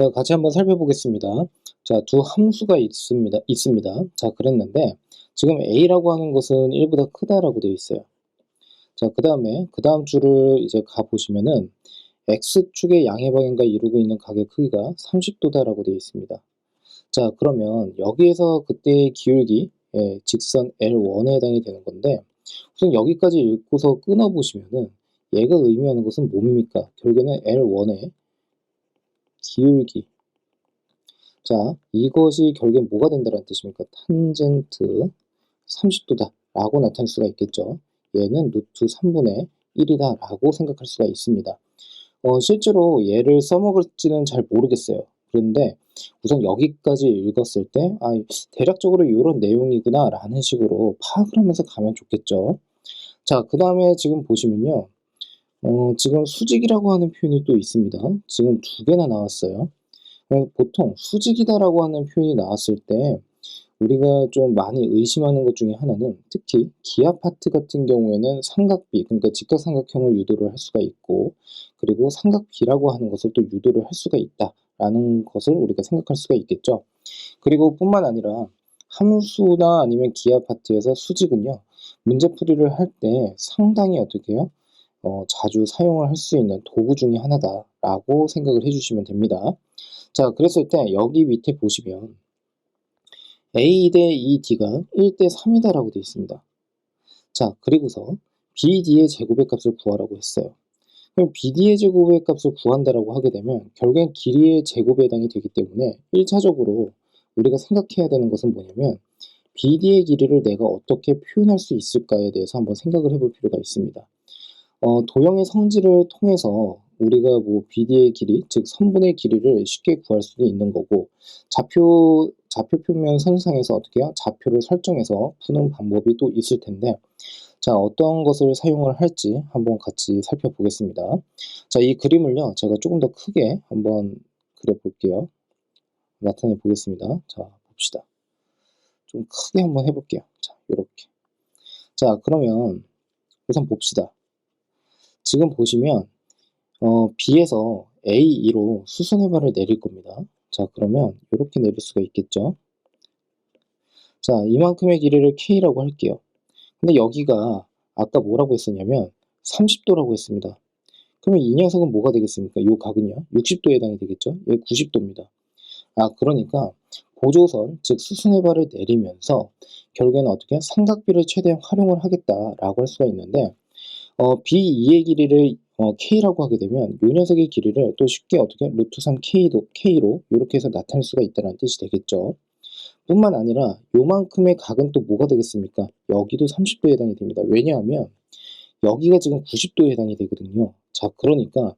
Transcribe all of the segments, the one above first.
자, 같이 한번 살펴보겠습니다. 자, 두 함수가 있습니다. 자, 그랬는데, 지금 a라고 하는 것은 1보다 크다라고 되어 있어요. 자, 그 다음에, 그 다음 줄을 이제 가보시면은, x축의 양의 방향과 이루고 있는 각의 크기가 30도다라고 되어 있습니다. 자, 그러면 여기에서 그때의 기울기, 직선 L1에 해당이 되는 건데, 우선 여기까지 읽고서 끊어보시면은, 얘가 의미하는 것은 뭡니까? 결국에는 L1의 기울기. 자, 이것이 결국엔 뭐가 된다는 뜻입니까? 탄젠트 30도다 라고 나타낼 수가 있겠죠. 얘는 루트 3분의 1이다 라고 생각할 수가 있습니다. 실제로 얘를 써먹을지는 잘 모르겠어요. 그런데 우선 여기까지 읽었을 때 대략적으로 이런 내용이구나 라는 식으로 파악을 하면서 가면 좋겠죠. 자, 그 다음에 지금 보시면요. 지금 수직이라고 하는 표현이 또 있습니다. 지금 두 개나 나왔어요. 보통 수직이다라고 하는 표현이 나왔을 때 우리가 좀 많이 의심하는 것 중에 하나는 특히 기하 파트 같은 경우에는 삼각비, 그러니까 직각삼각형을 유도를 할 수가 있고 그리고 삼각비라고 하는 것을 또 유도를 할 수가 있다라는 것을 우리가 생각할 수가 있겠죠. 그리고 뿐만 아니라 함수나 아니면 기하 파트에서 수직은요, 문제풀이를 할 때 상당히 어떻게 해요? 자주 사용을 할 수 있는 도구 중에 하나다라고 생각을 해주시면 됩니다. 자, 그랬을 때 여기 밑에 보시면 A 대 ED가 1대 3이다라고 되어 있습니다. 자, 그리고서 BD의 제곱의 값을 구하라고 했어요. 그럼 BD의 제곱의 값을 구한다라고 하게 되면 결국엔 길이의 제곱에 해당이 되기 때문에 1차적으로 우리가 생각해야 되는 것은 뭐냐면 BD의 길이를 내가 어떻게 표현할 수 있을까에 대해서 한번 생각을 해볼 필요가 있습니다. 도형의 성질을 통해서 우리가 뭐 BD의 길이, 즉 선분의 길이를 쉽게 구할 수도 있는 거고 좌표평면 선상에서 어떻게 해요? 좌표를 설정해서 푸는 방법이 또 있을 텐데 자, 어떤 것을 사용을 할지 한번 같이 살펴보겠습니다. 자, 이 그림을요, 제가 조금 더 크게 한번 그려볼게요. 나타내 보겠습니다. 자, 봅시다. 좀 크게 한번 해볼게요. 자, 요렇게. 자, 그러면 우선 봅시다. 지금 보시면 B에서 A2로 수선의 발을 내릴 겁니다. 자, 그러면 이렇게 내릴 수가 있겠죠. 자, 이만큼의 길이를 K라고 할게요. 근데 여기가 아까 뭐라고 했었냐면 30도라고 했습니다. 그러면 이 녀석은 뭐가 되겠습니까? 이 각은요? 60도에 해당이 되겠죠? 얘 90도입니다. 그러니까 보조선, 즉 수순의 발을 내리면서 결국에는 어떻게 삼각비를 최대한 활용을 하겠다라고 할 수가 있는데 B2의 길이를 K라고 하게 되면 이 녀석의 길이를 또 쉽게 어떻게 루트 3K로 이렇게 해서 나타낼 수가 있다는 뜻이 되겠죠. 뿐만 아니라 요만큼의 각은 또 뭐가 되겠습니까? 여기도 30도에 해당이 됩니다. 왜냐하면 여기가 지금 90도에 해당이 되거든요. 자, 그러니까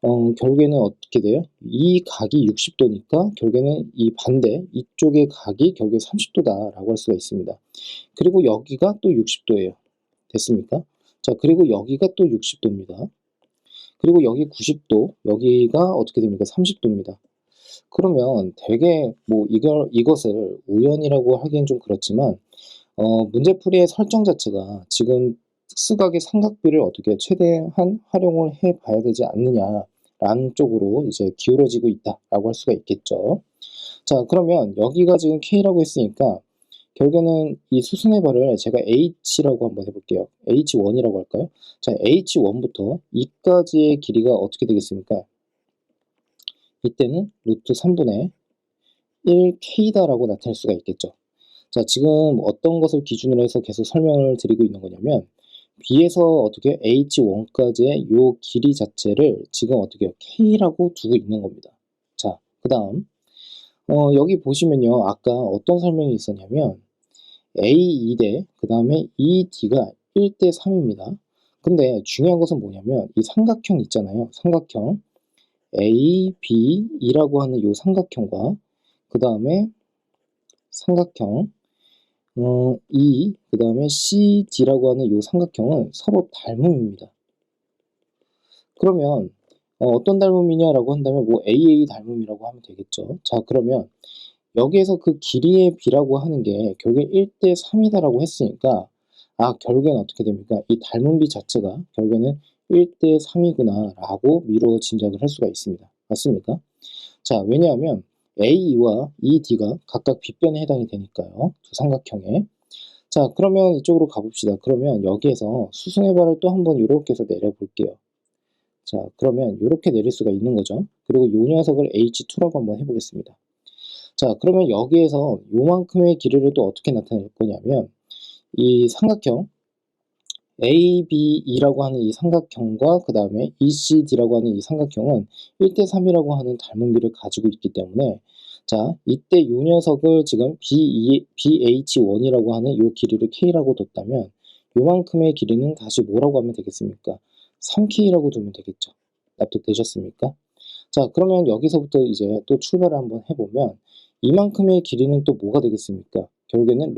결국에는 어떻게 돼요? 이 각이 60도니까 결국에는 이 반대 이쪽의 각이 결국에 30도다라고 할 수가 있습니다. 그리고 여기가 또 60도예요. 됐습니까? 자, 그리고 여기가 또 60도입니다. 그리고 여기 90도, 여기가 어떻게 됩니까? 30도입니다. 그러면 되게 뭐 이것을 우연이라고 하기엔 좀 그렇지만 문제풀이의 설정 자체가 지금 특수각의 삼각비를 어떻게 최대한 활용을 해 봐야 되지 않느냐라는 쪽으로 이제 기울어지고 있다라고 할 수가 있겠죠. 자, 그러면 여기가 지금 K라고 했으니까 결국에는 이 수순의 발을 제가 H라고 한번 해볼게요. H1이라고 할까요? 자, H1부터 2까지의 길이가 어떻게 되겠습니까? 이때는 루트 3분의 1K다라고 나타낼 수가 있겠죠. 자, 지금 어떤 것을 기준으로 해서 계속 설명을 드리고 있는 거냐면 B에서 어떻게 H1까지의 요 길이 자체를 지금 어떻게 K라고 두고 있는 겁니다. 자, 그 다음 여기 보시면요. 아까 어떤 설명이 있었냐면 A 2대 그 다음에 ED가 1대 3입니다. 근데 중요한 것은 뭐냐면 이 삼각형 있잖아요. 삼각형 AB이라고 하는 이 삼각형과 그 다음에 삼각형 그 다음에 CD라고 하는 이 삼각형은 서로 닮음입니다. 그러면 어떤 닮음이냐라고 한다면 뭐 AA 닮음이라고 하면 되겠죠. 자, 그러면 여기에서 그 길이의 B라고 하는 게 결국에 1대 3이다라고 했으니까 결국에는 어떻게 됩니까? 이 닮은 B 자체가 결국에는 1대 3이구나 라고 미루어 짐작을 할 수가 있습니다. 맞습니까? 자, 왜냐하면 A와 ED가 각각 빗변에 해당이 되니까요. 두 삼각형에. 자, 그러면 이쪽으로 가봅시다. 그러면 여기에서 수선의 발을 또 한번 이렇게 해서 내려볼게요. 자, 그러면 이렇게 내릴 수가 있는 거죠. 그리고 이 녀석을 H2라고 한번 해보겠습니다. 자, 그러면 여기에서 요만큼의 길이를 또 어떻게 나타낼 거냐면 이 삼각형 ABE라고 하는 이 삼각형과 그 다음에 ECD라고 하는 이 삼각형은 1대3이라고 하는 닮은 비를 가지고 있기 때문에 자, 이때 이 녀석을 지금 BH1이라고 하는 이 길이를 K라고 뒀다면 요만큼의 길이는 다시 뭐라고 하면 되겠습니까? 3K라고 두면 되겠죠. 납득되셨습니까? 자, 그러면 여기서부터 이제 또 출발을 한번 해보면 이만큼의 길이는 또 뭐가 되겠습니까? 결국에는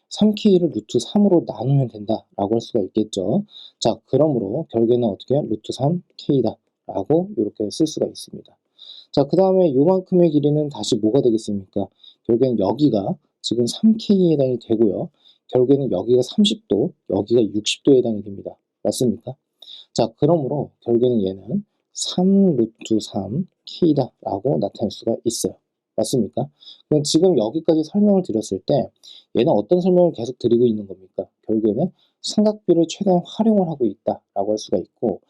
3K를 루트 3으로 나누면 된다라고 할 수가 있겠죠. 자, 그러므로 결국에는 어떻게 해요? 루트 3K다 라고 이렇게 쓸 수가 있습니다. 자, 그 다음에 요만큼의 길이는 다시 뭐가 되겠습니까? 결국에는 여기가 지금 3K에 해당이 되고요. 결국에는 여기가 30도, 여기가 60도에 해당이 됩니다. 맞습니까? 자, 그러므로 결국에는 얘는 3 루트 3K다 라고 나타낼 수가 있어요. 맞습니까? 그럼 지금 여기까지 설명을 드렸을 때 얘는 어떤 설명을 계속 드리고 있는 겁니까? 결국에는 삼각비를 최대한 활용을 하고 있다라고 할 수가 있고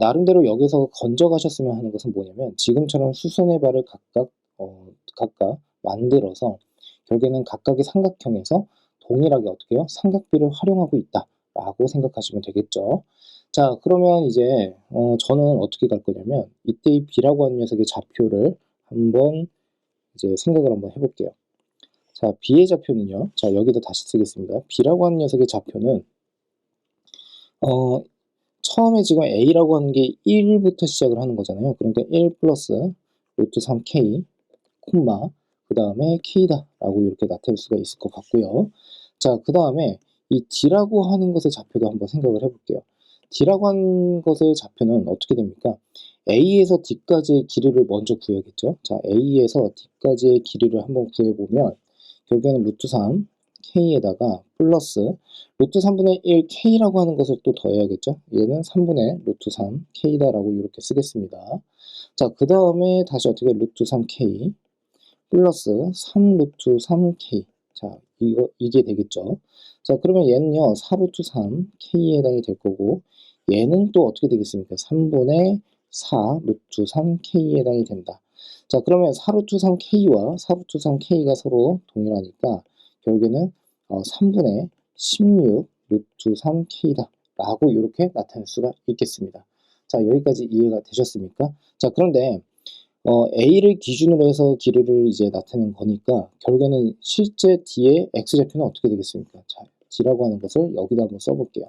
나름대로 여기서 건져가셨으면 하는 것은 뭐냐면 지금처럼 수선의 발을 각각 만들어서 결국에는 각각의 삼각형에서 동일하게 어떻게 해요? 삼각비를 활용하고 있다라고 생각하시면 되겠죠. 자, 그러면 이제 저는 어떻게 갈 거냐면 이때 이 B라고 하는 녀석의 좌표를 한번 이제 생각을 한번 해볼게요. 자, B의 좌표는요. 자, 여기다 다시 쓰겠습니다. B라고 하는 녀석의 좌표는 처음에 지금 A라고 하는 게 1부터 시작을 하는 거잖아요. 그러니까 1 플러스 루트 3K, 콤마, 그 다음에 K다 라고 이렇게 나타낼 수가 있을 것 같고요. 자, 그 다음에 이 D라고 하는 것의 좌표도 한번 생각을 해볼게요. D라고 하는 것의 좌표는 어떻게 됩니까? A에서 D까지의 길이를 먼저 구해야겠죠. 자, A에서 D까지의 길이를 한번 구해보면 결국에는 루트 3 K에다가 플러스 루트 3분의 1 K라고 하는 것을 또 더해야겠죠. 얘는 3분의 루트 3 K다라고 이렇게 쓰겠습니다. 자, 그 다음에 다시 어떻게 루트 3K 플러스 3 루트 3K. 자, 이게 되겠죠. 자, 그러면 얘는요, 4 루트 3K에 해당이 될 거고, 얘는 또 어떻게 되겠습니까? 3분의 4 루트 3K에 해당이 된다. 자, 그러면 4 루트 3K와 4 루트 3K가 서로 동일하니까, 결국에는 3분의 16 루트 3K다. 라고 이렇게 나타낼 수가 있겠습니다. 자, 여기까지 이해가 되셨습니까? 자, 그런데 A를 기준으로 해서 길이를 이제 나타낸 거니까 결국에는 실제 D의 X좌표는 어떻게 되겠습니까? 자, D라고 하는 것을 여기다 한번 써볼게요.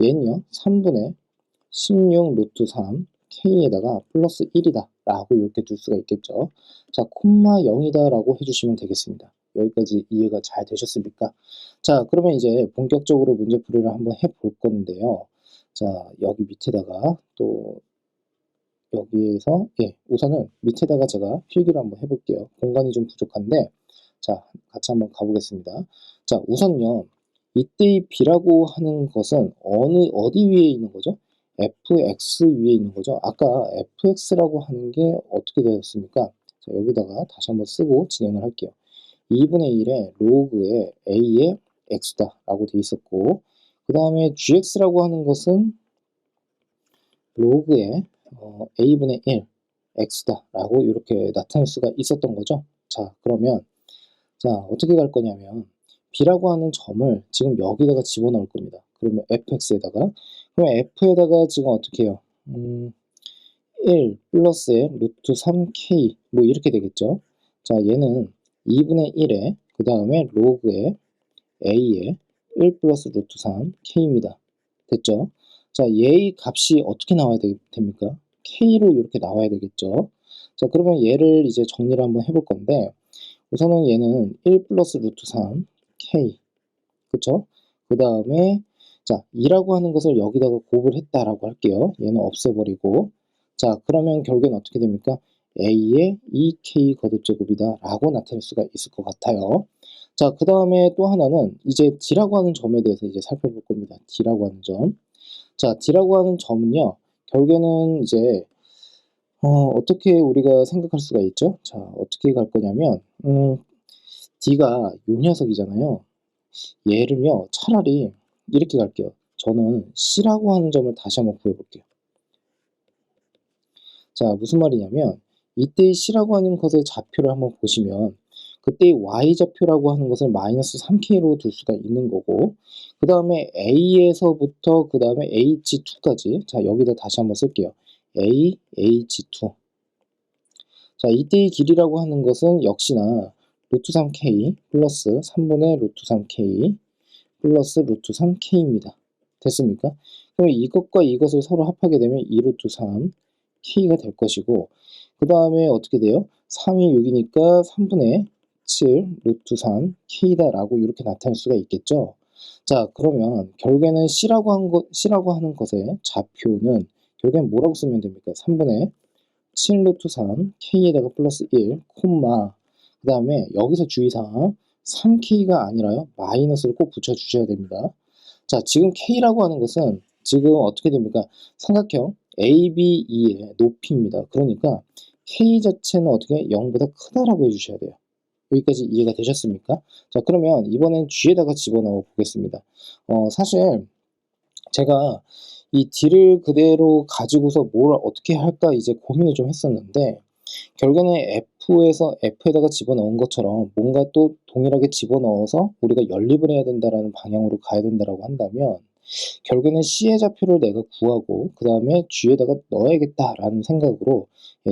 얘는요, 3분의 16 루트 3 K에다가 플러스 1이다 라고 이렇게 둘 수가 있겠죠. 자, 콤마 0이다 라고 해주시면 되겠습니다. 여기까지 이해가 잘 되셨습니까? 자, 그러면 이제 본격적으로 문제풀이를 한번 해볼 건데요. 자, 여기 밑에다가 또 여기에서 우선은 밑에다가 제가 필기를 한번 해볼게요. 공간이 좀 부족한데 자, 같이 한번 가보겠습니다. 자, 우선요, 이때 B라고 하는 것은 어디 위에 있는 거죠? fx 위에 있는 거죠. 아까 fx라고 하는 게 어떻게 되었습니까? 자, 여기다가 다시 한번 쓰고 진행을 할게요. 2분의 1의 로그의 a의 x다 라고 되어 있었고, 그 다음에 gx라고 하는 것은 로그의 a분의 1 x다 라고 이렇게 나타낼 수가 있었던 거죠. 자, 그러면 자, 어떻게 갈 거냐면 b라고 하는 점을 지금 여기다가 집어넣을 겁니다. 그러면 fx에다가 그러면 f에다가 지금 어떻게 해요? 1 플러스의 루트 3k 뭐 이렇게 되겠죠. 자, 얘는 2분의 1에 그 다음에 로그의 a의 1 플러스 루트 3k입니다. 됐죠? 자, 얘의 값이 어떻게 나와야 됩니까? k로 이렇게 나와야 되겠죠. 자, 그러면 얘를 이제 정리를 한번 해볼 건데 우선은 얘는 1 플러스 루트 3 k 그쵸? 그 다음에 자, 2라고 하는 것을 여기다가 곱을 했다라고 할게요. 얘는 없애버리고 자, 그러면 결국엔 어떻게 됩니까? a의 2k 거듭제곱이다 라고 나타낼 수가 있을 것 같아요. 자, 그 다음에 또 하나는 이제 d라고 하는 점에 대해서 이제 살펴볼 겁니다. d라고 하는 점. 자, d라고 하는 점은요, 결국에는 이제 어떻게 우리가 생각할 수가 있죠? 자, 어떻게 갈 거냐면, D가 요 녀석이잖아요. 얘를요, 차라리 이렇게 갈게요. 저는 C라고 하는 점을 다시 한번 구해볼게요. 자, 무슨 말이냐면, 이때의 C라고 하는 것의 좌표를 한번 보시면, 그때의 Y좌표라고 하는 것을 마이너스 3K로 둘 수가 있는 거고, 그 다음에 A에서부터 그 다음에 H2까지, 자, 여기다 다시 한번 쓸게요. A, H2. 자, 이때의 길이라고 하는 것은 역시나 루트 3K 플러스 3분의 루트 3K 플러스 루트 3K입니다. 됐습니까? 그럼 이것과 이것을 서로 합하게 되면 2 루트 3 K가 될 것이고, 그 다음에 어떻게 돼요? 3이 6이니까 3분의 7 루트 3 K다라고 이렇게 나타낼 수가 있겠죠? 자, 그러면 결국에는 C라고 하는 것의 좌표는 결국엔 뭐라고 쓰면 됩니까? 3분의 7 루트 3 K에다가 플러스 1 콤마, 그 다음에 여기서 주의사항 3K가 아니라요 마이너스를 꼭 붙여주셔야 됩니다. 자, 지금 K라고 하는 것은 지금 어떻게 됩니까? 삼각형 ABE의 높이입니다. 그러니까 K 자체는 어떻게 0보다 크다라고 해주셔야 돼요. 여기까지 이해가 되셨습니까? 자, 그러면 이번엔 G에다가 집어넣어 보겠습니다. 사실 제가 이 D를 그대로 가지고서 뭘 어떻게 할까 이제 고민을 좀 했었는데, 결국에는 F에다가 집어넣은 것처럼 뭔가 또 동일하게 집어넣어서 우리가 연립을 해야 된다라는 방향으로 가야 된다라고 한다면, 결국에는 C의 좌표를 내가 구하고 그 다음에 G에다가 넣어야겠다라는 생각으로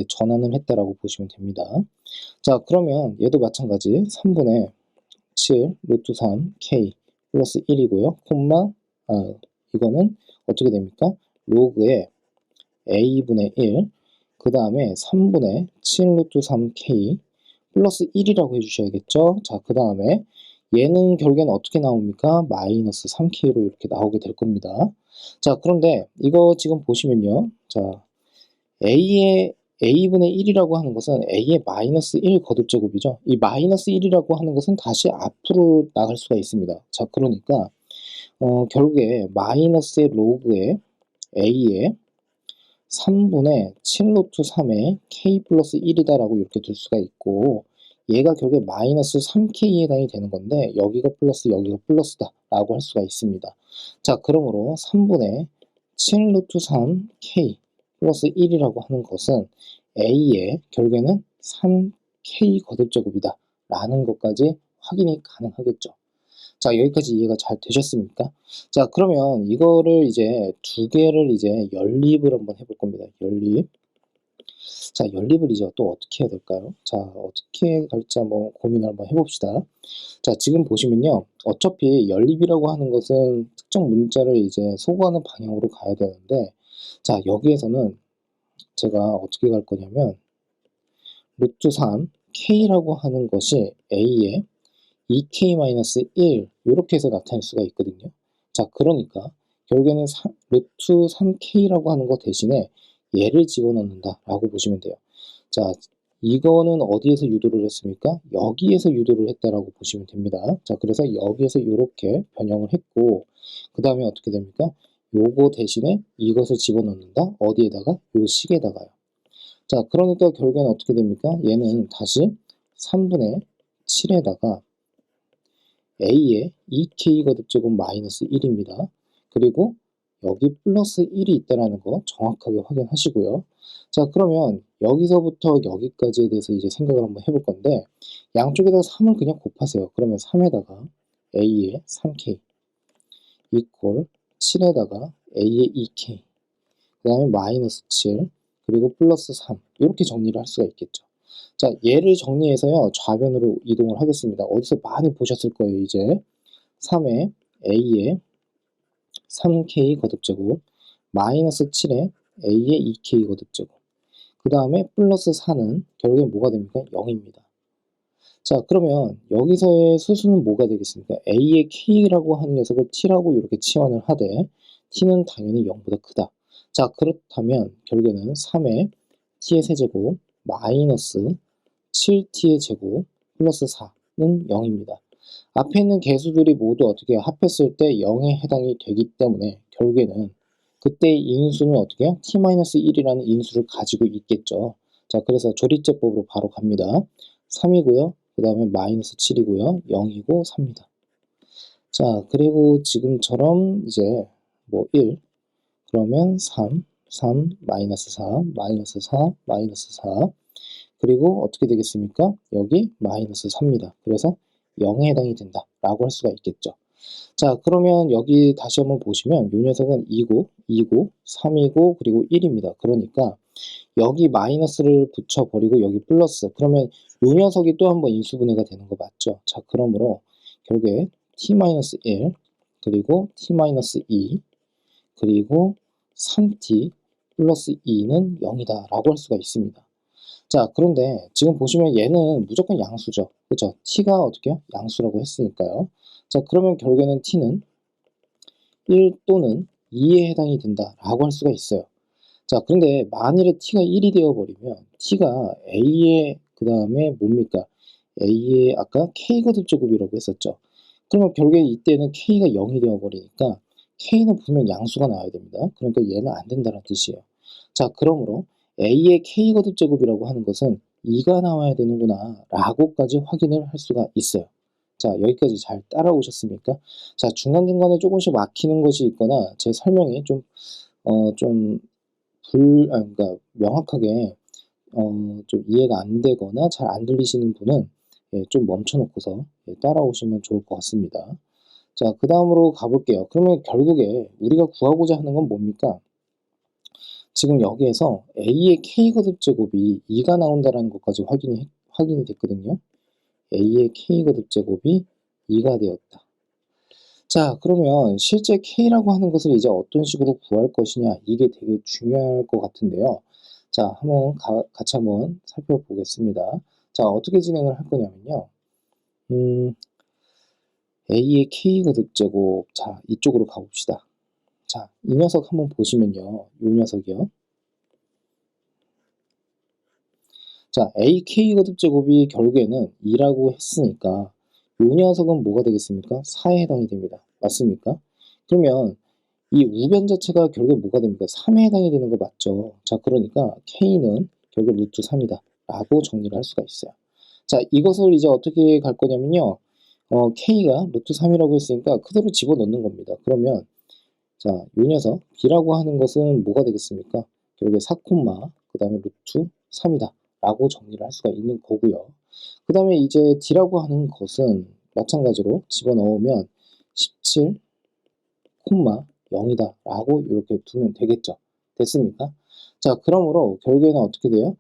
전환을 했다라고 보시면 됩니다. 자, 그러면 얘도 마찬가지 3분의 7 루트 3 K 플러스 1이고요. 콤마, 이거는 어떻게 됩니까? 로그의 A분의 1, 그 다음에 3분의 7 루트 3K 플러스 1이라고 해주셔야겠죠? 자, 그 다음에 얘는 결국에는 어떻게 나옵니까? 마이너스 3K로 이렇게 나오게 될 겁니다. 자, 그런데 이거 지금 보시면요. 자, A분의 1이라고 하는 것은 A의 마이너스 1 거듭제곱이죠. 이 마이너스 1이라고 하는 것은 다시 앞으로 나갈 수가 있습니다. 자, 그러니까 결국에 마이너스의 로그의 A의 3분의 7 루트 3의 K 플러스 1이다라고 이렇게 둘 수가 있고, 얘가 결국에 마이너스 3K에 해당이 되는 건데, 여기가 플러스 여기가 플러스다 라고 할 수가 있습니다. 자, 그러므로 3분의 7 루트 3K 플러스 1이라고 하는 것은 A의 결국에는 3K 거듭제곱이다 라는 것까지 확인이 가능하겠죠. 자, 여기까지 이해가 잘 되셨습니까? 자, 그러면 이거를 이제 두 개를 이제 연립을 한번 해볼 겁니다. 연립. 자, 연립을 이제 또 어떻게 해야 될까요? 자, 어떻게 갈지 한번 고민을 한번 해봅시다. 자, 지금 보시면요. 어차피 연립이라고 하는 것은 특정 문자를 이제 소거하는 방향으로 가야 되는데, 자, 여기에서는 제가 어떻게 갈 거냐면, 루트 3 K라고 하는 것이 A의 2K-1 이렇게 해서 나타낼 수가 있거든요. 자, 그러니까 결국에는 루트 3K라고 하는 것 대신에 얘를 집어넣는다 라고 보시면 돼요. 자, 이거는 어디에서 유도를 했습니까? 여기에서 유도를 했다라고 보시면 됩니다. 자, 그래서 여기에서 이렇게 변형을 했고, 그 다음에 어떻게 됩니까? 요거 대신에 이것을 집어넣는다? 어디에다가? 요 식에다가요. 자, 그러니까 결국에는 어떻게 됩니까? 얘는 다시 3분의 7에다가 A의 2K 거듭제곱 마이너스 1입니다. 그리고 여기 플러스 1이 있다는 거 정확하게 확인하시고요. 자, 그러면 여기서부터 여기까지에 대해서 이제 생각을 한번 해볼 건데, 양쪽에다가 3을 그냥 곱하세요. 그러면 3에다가 A의 3K 이퀄 7에다가 A의 2K, 그 다음에 마이너스 7, 그리고 플러스 3 이렇게 정리를 할 수가 있겠죠. 자, 얘를 정리해서요 좌변으로 이동을 하겠습니다. 어디서 많이 보셨을 거예요. 이제 3의 A의 3K 거듭제곱 마이너스 7의 A의 2K 거듭제곱, 그 다음에 플러스 4는 결국엔 뭐가 됩니까? 0입니다. 자, 그러면 여기서의 수수는 뭐가 되겠습니까? A의 K라고 하는 녀석을 T라고 이렇게 치환을 하되 T는 당연히 0보다 크다. 자, 그렇다면 결국에는 3의 T의 세제곱 마이너스 7T의 제곱 플러스 4는 0입니다. 앞에 있는 개수들이 모두 어떻게 합했을 때 0에 해당이 되기 때문에 결국에는 그때 인수는 어떻게 해요? t-1이라는 인수를 가지고 있겠죠. 자, 그래서 조리제법으로 바로 갑니다. 3이고요. 그 다음에 마이너스 7이고요. 0이고 3입니다. 자, 그리고 지금처럼 이제 뭐 1, 그러면 3, 마이너스 4, 마이너스 4, 마이너스 4. 그리고 어떻게 되겠습니까? 여기 마이너스 3입니다. 그래서 0에 해당이 된다 라고 할 수가 있겠죠. 자, 그러면 여기 다시 한번 보시면 이 녀석은 2고 3이고 그리고 1입니다. 그러니까 여기 마이너스를 붙여버리고 여기 플러스, 그러면 이 녀석이 또 한번 인수분해가 되는 거 맞죠? 자, 그러므로 결국에 t-1 그리고 t-2 그리고 3t 플러스 2는 0이다 라고 할 수가 있습니다. 자, 그런데 지금 보시면 얘는 무조건 양수죠. 그렇죠? t가 어떻게 해요? 양수라고 했으니까요. 자, 그러면 결국에는 t는 1 또는 2에 해당이 된다 라고 할 수가 있어요. 자, 그런데 만일에 t가 1이 되어버리면 t가 a의 그 다음에 뭡니까? a의 아까 k거듭제곱이라고 했었죠. 그러면 결국에 이때는 k가 0이 되어버리니까 k는 분명 양수가 나와야 됩니다. 그러니까 얘는 안 된다는 뜻이에요. 자, 그러므로 a의 k거듭제곱이라고 하는 것은 2가 나와야 되는구나 라고까지 확인을 할 수가 있어요. 자, 여기까지 잘 따라오셨습니까? 자, 중간중간에 조금씩 막히는 것이 있거나 제 설명이 좀 그러니까 명확하게 좀 이해가 안 되거나 잘 안 들리시는 분은 좀 멈춰놓고서 따라오시면 좋을 것 같습니다. 자, 그 다음으로 가볼게요. 그러면 결국에 우리가 구하고자 하는 건 뭡니까? 지금 여기에서 a의 k거듭제곱이 2가 나온다는 것까지 확인이 됐거든요. a의 k거듭제곱이 2가 되었다. 자, 그러면 실제 k라고 하는 것을 이제 어떤 식으로 구할 것이냐, 이게 되게 중요할 것 같은데요. 자, 같이 한번 살펴보겠습니다. 자, 어떻게 진행을 할 거냐면요. a의 k거듭제곱, 자, 이쪽으로 가봅시다. 자, 이 녀석 한번 보시면요. 이 녀석이요. 자, ak거듭제곱이 결국에는 2라고 했으니까 이 녀석은 뭐가 되겠습니까? 4에 해당이 됩니다. 맞습니까? 그러면 이 우변 자체가 결국에 뭐가 됩니까? 3에 해당이 되는 거 맞죠? 자, 그러니까 k는 결국 루트 3이다 라고 정리를 할 수가 있어요. 자, 이것을 이제 어떻게 갈 거냐면요. k가 루트 3이라고 했으니까 그대로 집어넣는 겁니다. 그러면 자, 이 녀석 b라고 하는 것은 뭐가 되겠습니까? 결국에 4, 그 다음에 루트 3이다 라고 정리를 할 수가 있는 거고요. 그 다음에 이제 d라고 하는 것은 마찬가지로 집어넣으면 17, 0이다 라고 이렇게 두면 되겠죠. 됐습니까? 자, 그러므로 결국에는 어떻게 돼요?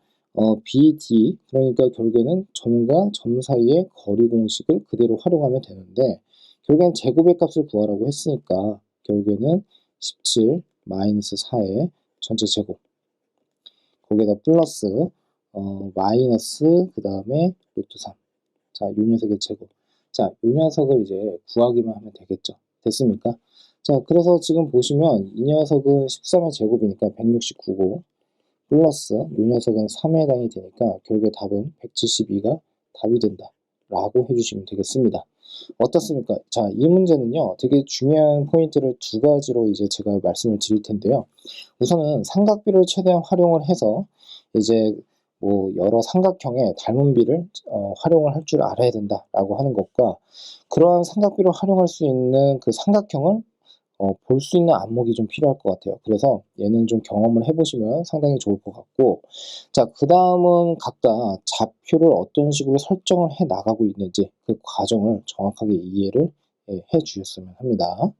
BD, 그러니까 결국에는 점과 점 사이의 거리 공식을 그대로 활용하면 되는데 결국엔 제곱의 값을 구하라고 했으니까 결국에는 17 마이너스 4의 전체 제곱, 거기에다 플러스 마이너스 그 다음에 루트 3. 자, 이 녀석의 제곱. 자, 이 녀석을 이제 구하기만 하면 되겠죠. 됐습니까? 자, 그래서 지금 보시면 이 녀석은 13의 제곱이니까 169고 플러스 이 녀석은 3에 해당이 되니까 결국에 답은 172가 답이 된다 라고 해주시면 되겠습니다. 어떻습니까? 자, 이 문제는요 되게 중요한 포인트를 두 가지로 이제 제가 말씀을 드릴 텐데요. 우선은 삼각비를 최대한 활용을 해서 이제 뭐 여러 삼각형의 닮은비를 활용을 할 줄 알아야 된다라고 하는 것과 그러한 삼각비를 활용할 수 있는 그 삼각형을 볼 수 있는 안목이 좀 필요할 것 같아요. 그래서 얘는 좀 경험을 해보시면 상당히 좋을 것 같고, 자, 그 다음은 각각 좌표를 어떤 식으로 설정을 해 나가고 있는지 그 과정을 정확하게 이해를 해 주셨으면 합니다.